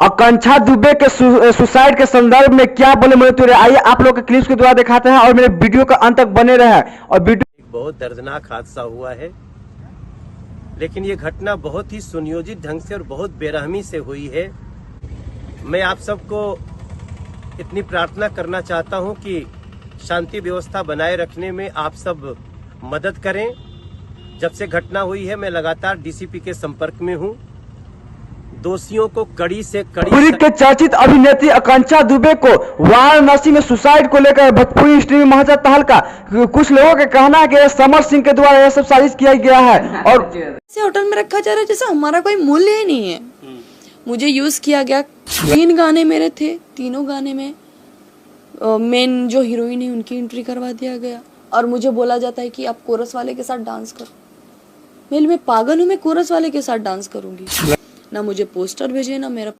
आकांक्षा दुबे के सुसाइड के संदर्भ में क्या बोले मनोज तिवारी, आइए आप लोग के क्लिप्स के द्वारा दिखाते हैं और मेरे वीडियो का अंत तक बने रहे। और वीडियो बहुत दर्दनाक हादसा हुआ है, लेकिन ये घटना बहुत ही सुनियोजित ढंग से और बहुत बेरहमी से हुई है। मैं आप सबको इतनी प्रार्थना करना चाहता हूं कि शांति व्यवस्था बनाए रखने में आप सब मदद करें। जब से घटना हुई है मैं लगातार डीसीपी के संपर्क में हूं। दोषियों को कड़ी से कड़ी के चर्चित अभिनेत्री आकांक्षा दुबे को वाराणसी में सुसाइड को लेकर भोजपुरी इंडस्ट्री में मचा तहलका। कुछ लोगों का कहना है कि समर सिंह के द्वारा यह सब साजिश किया गया है और ऐसे होटल में रखा जा रहा है जैसे हमारा कोई मूल्य ही नहीं है। मुझे यूज किया गया। 3 गाने मेरे थे, तीनों गाने में मेन जो हीरोइन है उनकी एंट्री करवा दिया गया और मुझे बोला जाता है कि आप कोरस वाले के साथ डांस करो। मैं पागल हूँ, मैं कोरस वाले के साथ डांस करूंगी? ना मुझे पोस्टर भेजे, ना मेरा